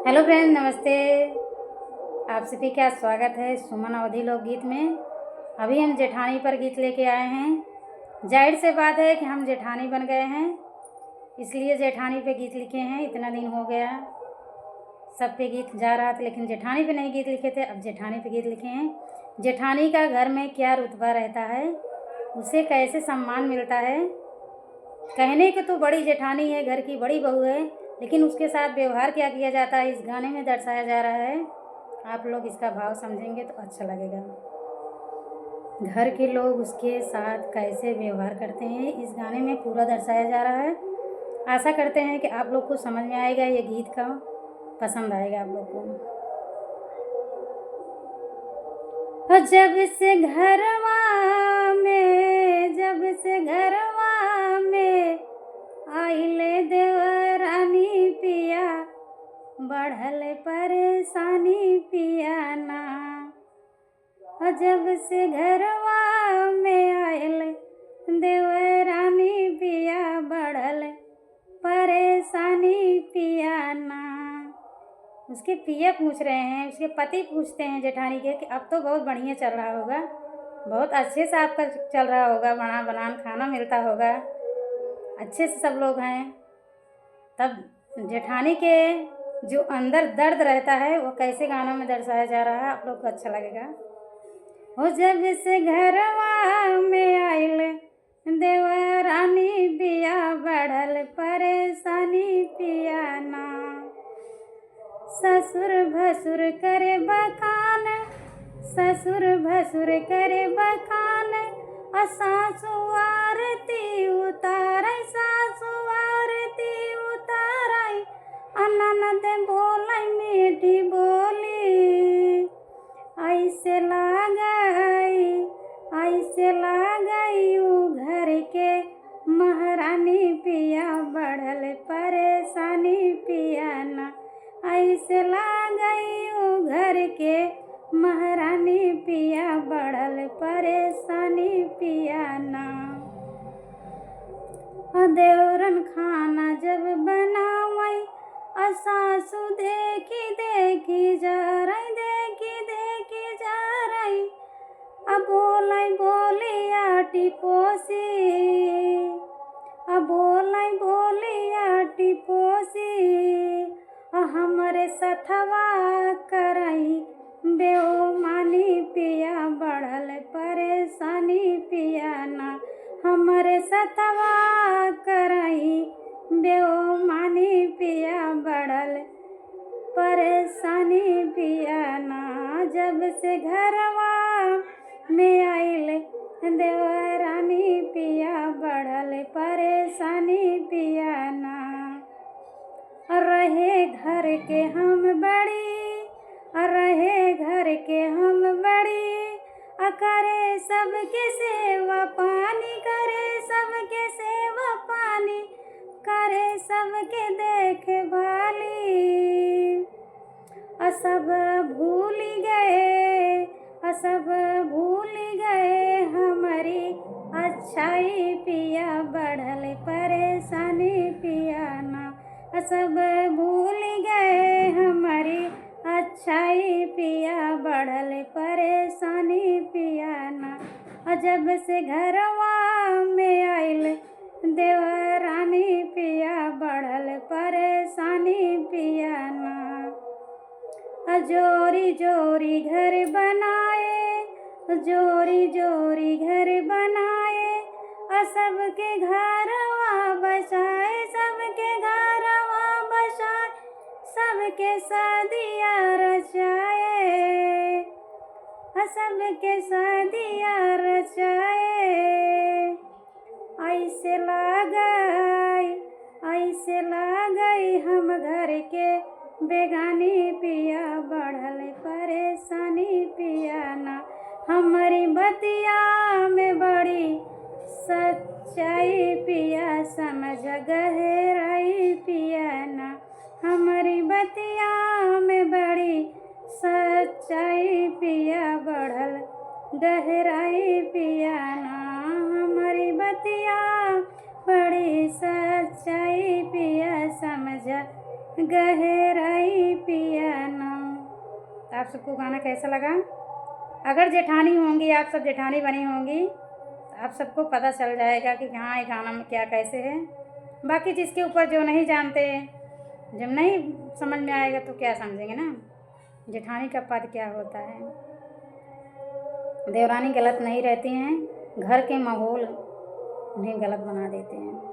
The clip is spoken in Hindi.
हेलो फ्रेंड, नमस्ते। आप सभी का स्वागत है सुमन अवधि लोकगीत में। अभी हम जेठानी पर गीत लेके आए हैं। जाहिर से बात है कि हम जेठानी बन गए हैं, इसलिए जेठानी पे गीत लिखे हैं। इतना दिन हो गया सब पे गीत जा रहा था, लेकिन जेठानी पे नहीं गीत लिखे थे। अब जेठानी पे गीत लिखे हैं। जेठानी का घर में क्या रुतबा रहता है, उसे कैसे सम्मान मिलता है। कहने के तो बड़ी जेठानी है, घर की बड़ी बहू है, लेकिन उसके साथ व्यवहार क्या किया जाता है इस गाने में दर्शाया जा रहा है। आप लोग इसका भाव समझेंगे तो अच्छा लगेगा। घर के लोग उसके साथ कैसे व्यवहार करते हैं इस गाने में पूरा दर्शाया जा रहा है। आशा करते हैं कि आप लोग को समझ में आएगा, ये गीत का पसंद आएगा आप लोग को। जब से घरवा में आइले देवरानी पिया, बढ़ल परेशानी पिया ना। जब से घरवा में आइल देवरानी पिया, बढ़ल परेशानी पिया ना। उसके पिया पूछ रहे हैं, उसके पति पूछते हैं जेठानी के कि अब तो बहुत बढ़िया चल रहा होगा, बहुत अच्छे से आपका चल रहा होगा, बना बनान खाना मिलता होगा, अच्छे से सब लोग हैं। तब जेठानी के जो अंदर दर्द रहता है वो कैसे गानों में दर्शाया जा रहा है, आप लोग को अच्छा लगेगा। हो जब से घरवा में आइल देवरानी पिया, बढ़ल परेशानी पिया ना। ससुर भसुर करे बखान, ससुर भसुर करे बखान, सासु आरती उतारै, सासु आरती उतारै। ननद बोलै मीठी बोली, ऐसे लागई उ घर के महारानी पिया, बढ़ल परेशानी पिया ना। ऐसे लागई उ घर के महारानी पिया, बढ़ल परेशानी पिया ना। देवरन खाना जब बनावई, सासु देखी देखी जा रही, देखी देखी जा रही। बोलाई बोली आटी पोसी, बोलाई बोली आटी पोसी। हमरे सथवा करई बेओमानी पिया, बढ़ल परेशानी पिया ना। हमरे सथवा करई बेओमानी पिया, बढ़ल परेशानी पिया ना। जब से घरवा में आइल देवरानी पिया, बढ़ल परेशानी पिया ना। रहे घर के हम बड़ी, रहे घर के हम बड़ी, करे सबके सेवा पानी, करे सबके सेवा पानी, करे सबके देखभाली। सब भूल गए, सब भूल गए हमारी अच्छाई पिया, बढ़ल परेशानी पिया ना। सब भूल गए हमारी अच्छाई पिया, बढ़ल परेशानी पिया ना। जब से घरवा में आइल देवरानी पिया, बढ़ल परेशानी पिया ना। जोरी जोरी घर बनाए, जोरी जोरी घर बनाए, सबके घरवा बसाए, सबके घरवा बसाए, सबके शादिया रचाए, सबके शादिया रचाए। ऐसे लागई हम घर के बेगानी पिया, बढ़ल परेशानी पिया ना। हमारी बतिया में बड़ी सच्चाई पिया, समझ गहराई पिया ना। हमारी बतिया में बड़ी सच्चाई पिया, बढ़ल गहराई पिया ना। हमारी बतिया बड़ी सच्चाई पिया, समझ गहराई पिया। आप सबको गाना कैसा लगा। अगर जेठानी होंगी, आप सब जेठानी बनी होंगी, तो आप सबको पता चल जाएगा कि हाँ ये गाना में क्या कैसे है। बाकी जिसके ऊपर जो नहीं जानते, जब नहीं समझ में आएगा तो क्या समझेंगे ना जेठानी का पद क्या होता है। देवरानी गलत नहीं रहती हैं, घर के माहौल उन्हें गलत बना देते हैं।